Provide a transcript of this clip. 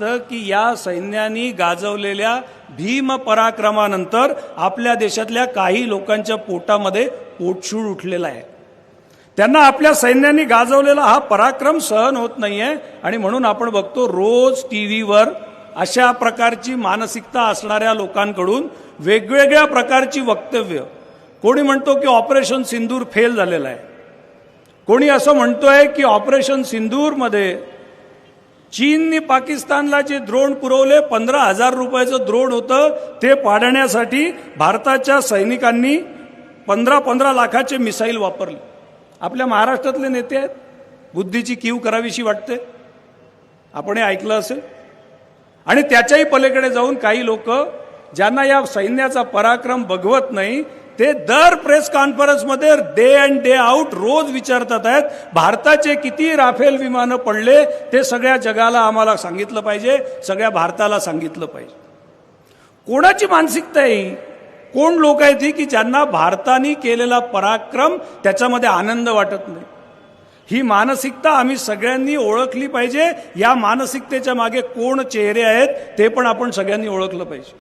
की या सैन्याने गाजवलेल्या भीम पराक्रमानंतर आपल्या देशातल्या काही लोकांच्या पोटामध्ये पोटशूळ उठलेला आहे। त्यांना आपल्या सैन्याने गाजवलेला हा पराक्रम सहन होत नाहीये आणि म्हणून आपण बघतो रोज टीव्हीवर अशा प्रकारची मानसिकता असणाऱ्या लोकांकडून वेगवेगळ्या प्रकारची वक्तव्य। कोणी म्हणतो की ऑपरेशन सिंदूर फेल झालेला आहे, कोणी असं म्हणतोय की ऑपरेशन सिंदूरमध्ये चीनने पाकिस्तानला जे ड्रोन पुरवले 15,000 रुपयाचं ड्रोन होतं ते पाडण्यासाठी भारताच्या सैनिकांनी 15 लाखाचे मिसाईल वापरले। आपल्या महाराष्ट्रातले नेते आहेत, बुद्धीची कीव करावीशी वाटते, आपण हे ऐकलं असेल। आणि त्याच्याही पलीकडे जाऊन काही लोक ज्यांना या सैन्याचा पराक्रम बघवत नाही ते दर प्रेस कॉन्फरन्समध्ये डे अँड डे आउट रोज विचारतात आहेत भारताचे किती राफेल विमानं पडले ते सगळ्या जगाला आम्हाला सांगितलं पाहिजे, सगळ्या भारताला सांगितलं पाहिजे। कोणाची मानसिकता आहे? कोण लोक आहेत की ज्यांना भारताने केलेला पराक्रम त्याच्यामध्ये आनंद वाटत नाही? ही मानसिकता आम्ही सगळ्यांनी ओळखली पाहिजे। या मानसिकतेच्या मागे कोण चेहरे आहेत ते पण आपण सगळ्यांनी ओळखलं पाहिजे।